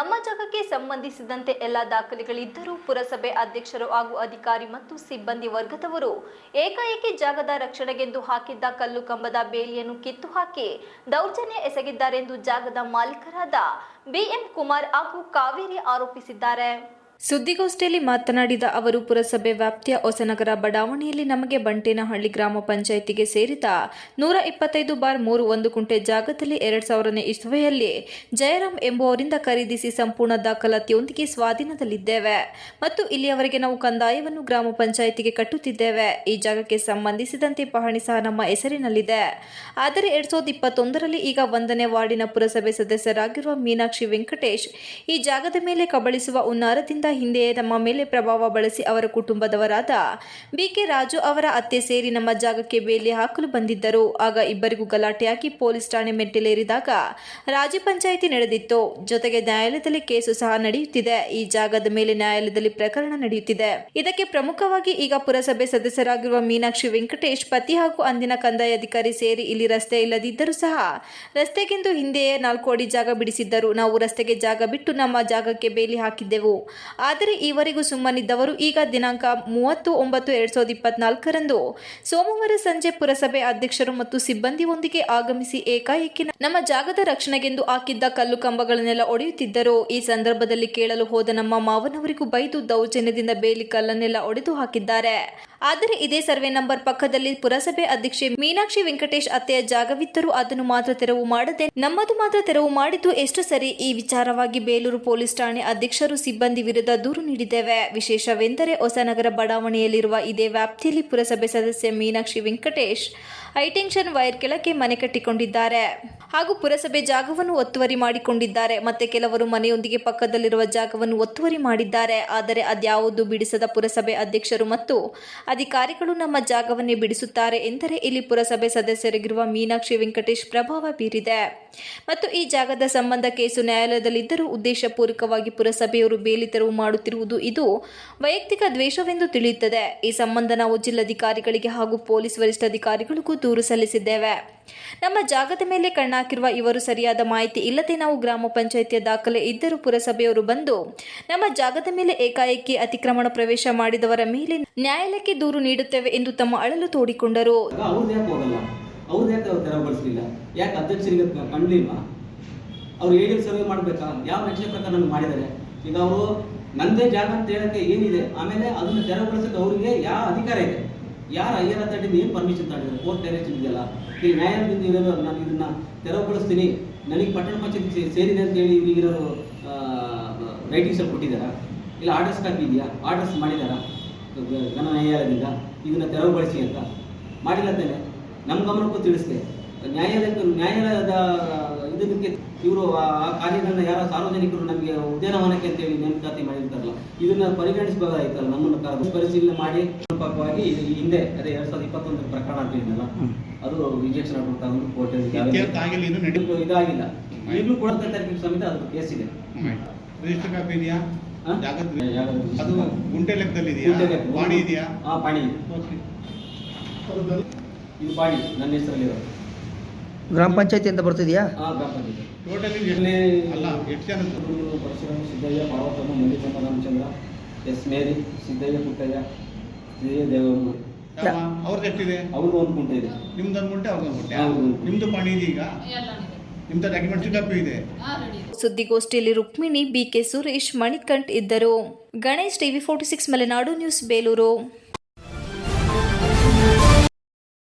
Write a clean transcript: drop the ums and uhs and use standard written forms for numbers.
ನಮ್ಮ ಜಾಗಕ್ಕೆ ಸಂಬಂಧಿಸಿದಂತೆ ಎಲ್ಲ ದಾಖಲೆಗಳಿದ್ದರೂ ಪುರಸಭೆ ಅಧ್ಯಕ್ಷರು ಹಾಗೂ ಅಧಿಕಾರಿ ಮತ್ತು ಸಿಬ್ಬಂದಿ ವರ್ಗದವರು ಏಕಾಏಕಿ ಜಾಗದ ರಕ್ಷಣೆಗೆಂದು ಹಾಕಿದ್ದ ಕಲ್ಲು ಕಂಬದ ಬೇಲಿಯನ್ನು ಕಿತ್ತು ಹಾಕಿ ದೌರ್ಜನ್ಯ ಎಸಗಿದ್ದಾರೆಂದು ಜಾಗದ ಮಾಲೀಕರಾದ ಬಿಎಂ ಕುಮಾರ್ ಹಾಗೂ ಕಾವೇರಿ ಆರೋಪಿಸಿದ್ದಾರೆ. ಸುದ್ದಿಗೋಷ್ಠಿಯಲ್ಲಿ ಮಾತನಾಡಿದ ಅವರು, ಪುರಸಭೆ ವ್ಯಾಪ್ತಿಯ ಹೊಸನಗರ ಬಡಾವಣೆಯಲ್ಲಿ ನಮಗೆ ಬಂಟೇನಹಳ್ಳಿ ಗ್ರಾಮ ಪಂಚಾಯಿತಿಗೆ ಸೇರಿದ 125/3 1 ಕುಂಟೆ ಜಾಗದಲ್ಲಿ 2000ನೇ ಇಸವಿಯಲ್ಲಿ ಜಯರಾಮ್ ಎಂಬುವರಿಂದ ಖರೀದಿಸಿ ಸಂಪೂರ್ಣ ದಾಖಲಾತಿಯೊಂದಿಗೆ ಸ್ವಾಧೀನದಲ್ಲಿದ್ದೇವೆ ಮತ್ತು ಇಲ್ಲಿಯವರೆಗೆ ನಾವು ಕಂದಾಯವನ್ನು ಗ್ರಾಮ ಪಂಚಾಯಿತಿಗೆ ಕಟ್ಟುತ್ತಿದ್ದೇವೆ. ಈ ಜಾಗಕ್ಕೆ ಸಂಬಂಧಿಸಿದಂತೆ ಪಹಣಿ ಸಹ ನಮ್ಮ ಹೆಸರಿನಲ್ಲಿದೆ. ಆದರೆ 2021ರಲ್ಲಿ ಈಗ 1ನೇ ವಾರ್ಡಿನ ಪುರಸಭೆ ಸದಸ್ಯರಾಗಿರುವ ಮೀನಾಕ್ಷಿ ವೆಂಕಟೇಶ್ ಈ ಜಾಗದ ಮೇಲೆ ಕಬಳಿಸುವ ಹುನ್ನಾರದಿಂದ ಹಿಂದೆಯೇ ನಮ್ಮ ಮೇಲೆ ಪ್ರಭಾವ ಬಳಸಿ ಅವರ ಕುಟುಂಬದವರಾದ ಬಿಕೆ ರಾಜು ಅವರ ಅತ್ತೆ ಸೇರಿ ನಮ್ಮ ಜಾಗಕ್ಕೆ ಬೇಲಿ ಹಾಕಲು ಬಂದಿದ್ದರು. ಆಗ ಇಬ್ಬರಿಗೂ ಗಲಾಟೆಯಾಗಿ ಪೊಲೀಸ್ ಠಾಣೆ ಮೆಟ್ಟಿಲೇರಿದಾಗ ರಾಜ್ಯ ಪಂಚಾಯಿತಿ ನಡೆದಿತ್ತು. ಜೊತೆಗೆ ನ್ಯಾಯಾಲಯದಲ್ಲಿ ಕೇಸು ಸಹ ನಡೆಯುತ್ತಿದೆ. ಈ ಜಾಗದ ಮೇಲೆ ನ್ಯಾಯಾಲಯದಲ್ಲಿ ಪ್ರಕರಣ ನಡೆಯುತ್ತಿದೆ. ಇದಕ್ಕೆ ಪ್ರಮುಖವಾಗಿ ಈಗ ಪುರಸಭೆ ಸದಸ್ಯರಾಗಿರುವ ಮೀನಾಕ್ಷಿ ವೆಂಕಟೇಶ್ ಪತಿ ಹಾಗೂ ಅಂದಿನ ಕಂದಾಯ ಅಧಿಕಾರಿ ಸೇರಿ ಇಲ್ಲಿ ರಸ್ತೆ ಇಲ್ಲದಿದ್ದರೂ ಸಹ ರಸ್ತೆಗೆಂದು ಹಿಂದೆಯೇ 4 ಅಡಿ ಜಾಗ ಬಿಡಿಸಿದ್ದರು. ನಾವು ರಸ್ತೆಗೆ ಜಾಗ ಬಿಟ್ಟು ನಮ್ಮ ಜಾಗಕ್ಕೆ ಬೇಲಿ ಹಾಕಿದ್ದೆವು. ಆದರೆ ಈವರೆಗೂ ಸುಮ್ಮನಿದ್ದವರು ಈಗ ದಿನಾಂಕ 30/9/2024ರಂದು ಸೋಮವಾರ ಸಂಜೆ ಪುರಸಭೆ ಅಧ್ಯಕ್ಷರು ಮತ್ತು ಸಿಬ್ಬಂದಿಯೊಂದಿಗೆ ಆಗಮಿಸಿ ಏಕಾಏಕಿ ನಮ್ಮ ಜಾಗದ ರಕ್ಷಣೆಗೆಂದು ಹಾಕಿದ್ದ ಕಲ್ಲು ಕಂಬಗಳನ್ನೆಲ್ಲ ಒಡೆಯುತ್ತಿದ್ದರು. ಈ ಸಂದರ್ಭದಲ್ಲಿ ಕೇಳಲು ಹೋದ ನಮ್ಮ ಮಾವನವರಿಗೂ ಬೈದು ದೌರ್ಜನ್ಯದಿಂದ ಬೇಲಿ ಕಲ್ಲನ್ನೆಲ್ಲ ಒಡೆದು ಹಾಕಿದ್ದಾರೆ. ಆದರೆ ಇದೇ ಸರ್ವೆ ನಂಬರ್ ಪಕ್ಕದಲ್ಲಿ ಪುರಸಭೆ ಅಧ್ಯಕ್ಷೆ ಮೀನಾಕ್ಷಿ ವೆಂಕಟೇಶ್ ಅತ್ತೆಯ ಜಾಗವಿದ್ದರೂ ಅದನ್ನು ಮಾತ್ರ ತೆರವು ಮಾಡದೆ ನಮ್ಮದು ಮಾತ್ರ ತೆರವು ಮಾಡಿದ್ದು ಎಷ್ಟು ಸರಿ? ಈ ವಿಚಾರವಾಗಿ ಬೇಲೂರು ಪೊಲೀಸ್ ಠಾಣೆ ಅಧ್ಯಕ್ಷರು ಸಿಬ್ಬಂದಿ ವಿರುದ್ಧ ದೂರು ನೀಡಿದ್ದೇವೆ. ವಿಶೇಷವೆಂದರೆ ಹೊಸನಗರ ಬಡಾವಣೆಯಲ್ಲಿರುವ ಇದೇ ವ್ಯಾಪ್ತಿಯಲ್ಲಿ ಪುರಸಭೆ ಸದಸ್ಯ ಮೀನಾಕ್ಷಿ ವೆಂಕಟೇಶ್ ಹೈಟೆನ್ಷನ್ ವೈರ್ ಕೆಳಗೆ ಮನೆ ಕಟ್ಟಿಕೊಂಡಿದ್ದಾರೆ ಹಾಗೂ ಪುರಸಭೆ ಜಾಗವನ್ನು ಒತ್ತುವರಿ ಮಾಡಿಕೊಂಡಿದ್ದಾರೆ. ಮತ್ತೆ ಕೆಲವರು ಮನೆಯೊಂದಿಗೆ ಪಕ್ಕದಲ್ಲಿರುವ ಜಾಗವನ್ನು ಒತ್ತುವರಿ ಮಾಡಿದ್ದಾರೆ. ಆದರೆ ಅದ್ಯಾವುದು ಬಿಡಿಸದ ಪುರಸಭೆ ಅಧ್ಯಕ್ಷರು ಮತ್ತು ಅಧಿಕಾರಿಗಳು ನಮ್ಮ ಜಾಗವನ್ನೇ ಬಿಡಿಸುತ್ತಾರೆ ಎಂದರೆ ಇಲ್ಲಿ ಪುರಸಭೆ ಸದಸ್ಯರಾಗಿರುವ ಮೀನಾಕ್ಷಿ ವೆಂಕಟೇಶ್ ಪ್ರಭಾವ ಬೀರಿದೆ ಮತ್ತು ಈ ಜಾಗದ ಸಂಬಂಧ ಕೇಸು ನ್ಯಾಯಾಲಯದಲ್ಲಿದ್ದರೂ ಉದ್ದೇಶಪೂರ್ವಕವಾಗಿ ಪುರಸಭೆಯವರು ಬೇಲಿ ತೆರವು ಮಾಡುತ್ತಿರುವುದು ಇದು ವೈಯಕ್ತಿಕ ದ್ವೇಷವೆಂದು ತಿಳಿಯುತ್ತದೆ. ಈ ಸಂಬಂಧ ನಾವು ಜಿಲ್ಲಾಧಿಕಾರಿಗಳಿಗೆ ಹಾಗೂ ಪೊಲೀಸ್ ವರಿಷ್ಠಾಧಿಕಾರಿಗಳಿಗೂ ದೂರು ಸಲ್ಲಿಸಿದ್ದೇವೆ. ನಮ್ಮ ಜಾಗದ ಮೇಲೆ ಕಣ್ಣಾಕಿರುವ ಇವರು ಸರಿಯಾದ ಮಾಹಿತಿ ಇಲ್ಲದೆ ನಾವು ಗ್ರಾಮ ಪಂಚಾಯಿತಿಯ ದಾಖಲೆ ಇದ್ದರೂ ಪುರಸಭೆಯವರು ಬಂದು ನಮ್ಮ ಜಾಗದ ಮೇಲೆ ಏಕಾಏಕಿ ಅತಿಕ್ರಮಣ ಪ್ರವೇಶ ಮಾಡಿದವರ ಮೇಲೆ ನ್ಯಾಯಾಲಯಕ್ಕೆ ದೂರು ನೀಡುತ್ತೇವೆ ಎಂದು ತಮ್ಮ ಅಳಲು ತೋಡಿಕೊಂಡರು. ಯಾಕೆ ಅಧ್ಯಕ್ಷರಿಗೆ ಕಂಡ್ಲಿಲ್ವಾ? ಅವ್ರು ಏರಿಯಲ್ ಸರ್ವೆ ಮಾಡಬೇಕಾ? ಯಾವ ನಕ್ಷೆ ಪ್ರಕಾರ ನಮ್ಗೆ ಮಾಡಿದ್ದಾರೆ? ಈಗ ಅವರು ನಂದೇ ಜಾಗ ಅಂತ ಹೇಳಕ್ಕೆ ಏನಿದೆ? ಆಮೇಲೆ ಅದನ್ನು ತೆರವುಗೊಳಿಸಕ್ಕೆ ಅವರಿಗೆ ಯಾವ ಅಧಿಕಾರ ಇದೆ? ಯಾರು ಹೈಯರ್ ಅಥಾರಿಟಿಯಿಂದ ಏನು ಪರ್ಮಿಷನ್ ತಗೊಂಡಿದ್ದಾರೆ? ಕೋರ್ಟ್ ಡೈರೆಕ್ಷನ್ ಇದೆಯಲ್ಲ, ಈ ನ್ಯಾಯಾಲಯದಿಂದ ಇರೋರು ನಾನು ಇದನ್ನ ತೆರವುಗೊಳಿಸ್ತೀನಿ, ನನಗೆ ಪಟ್ಟಣ ಪಂಚಾಯತಿ ಸೇರಿದೆ ಅಂತ ಹೇಳಿ ಇವರಿಗಿರೋರು ರೈಟಿಂಗ್ಸಲ್ಲಿ ಕೊಟ್ಟಿದ್ದಾರಾ? ಇಲ್ಲ ಆರ್ಡರ್ಸ್ ಕಾಪಿ ಇದೆಯಾ? ಆರ್ಡರ್ಸ್ ಮಾಡಿದಾರಾ ಘನ ನ್ಯಾಯಾಲಯದಿಂದ ಇದನ್ನು ತೆರವುಗೊಳಿಸಿ ಅಂತ? ಮಾಡಿಲ್ಲ ತಾನೆ? ನಮ್ಮ ಗಮನಕ್ಕೂ ತಿಳಿಸಿದೆ. ನ್ಯಾಯಾಲಯದ ಇದಕ್ಕೆ ಇವರು ಆ ಕಾರ್ಯಗಳನ್ನ ಯಾರ ಸಾರ್ವಜನಿಕರು ನಮಗೆ ಉದ್ಯಾನವನಕ್ಕೆ ಅಂತೇಳಿ ನೇಮಕಾತಿ ಮಾಡಿರ್ತಾರಲ್ಲ, ಇದನ್ನ ಪರಿಗಣಿಸಬೇಕಾಗಿತ್ತಲ್ಲ. ನಮ್ಮನ್ನು ಪರಿಶೀಲನೆ ಮಾಡಿ ಪಕ್ಕವಾಗಿ ಹಿಂದೆ ಅದೇ 2021 ಪ್ರಕರಣ ಅಂತ ಹೇಳಿದ್ನಲ್ಲ, ಅದು ರಿಜೆಕ್ಷನ್ ಆರ್ಡರ್ ತಗೊಂಡು ಕೋರ್ಟಲ್ಲಿ ಇದಾಗಿಲ್ಲ. ಈಗಲೂ ಕೂಡ ತಾರೀಕಿಗೆ ಸಮೇತ ಅದು ಕೇಸ್ ಇದೆ. ರಿಜಿಸ್ಟರ್ ಕಾಪಿ ಇದೆಯಾ? ಅದು ಗುಂಟೆ ಲೆಕ್ಕದಲ್ಲಿ ಇದೆಯಾ? ಪಾಣಿ ಇದೆಯಾ? ಪಾಣಿ ಇದು ಪಾಣಿ ನನ್ನ ಹೆಸರಲ್ಲಿ ಗ್ರಾಮ ಪಂಚಾಯತಿ ಅಂತ ಬರ್ತಿದೆಯಾ? ಗ್ರಾಮ ಪಂಚಾಯತಿ ಟೋಟಲಿ ಅಲ್ಲ ಎಷ್ಟು ಜನ? ಪರಶುರಾಮ, ಸಿದ್ದಯ್ಯ, ಪಾರ್ವತಮ್ಮ, ಮಲ್ಲಿಕಮ್ಮ, ರಾಮಚಂದ್ರ, ಎಸ್ ಮೇರಿ, ಸಿದ್ದಯ್ಯ, ಪುಟ್ಟಯ್ಯ, ಸಿದ್ದಯ್ಯ, ದೇವಮ್ಮ. ಅವ್ರದ್ದು ಎಷ್ಟಿದೆ? ಅವ್ರದ್ದು 1 ಕುಂಟೆ ಇದೆ. ನಿಮ್ದು 1 ಕುಂಟೆ, ಅವ್ರದ್ದು 1 ಕುಂಟೆ. ನಿಮ್ದು ಪಾಣಿ ಇದೆ? ಈಗ ನಿಮ್ದು ಡಾಕ್ಯುಮೆಂಟ್ಸ್ ಕಾಪಿ ಇದೆ. ಸುದ್ದಿಗೋಷ್ಠಿಯಲ್ಲಿ ರುಕ್ಮಿಣಿ, ಬಿಕೆ ಸುರೇಶ್, ಮಣಿಕಂಠ್ ಇದ್ದರು. Ganesh, TV 46 Malenadu news, Belur.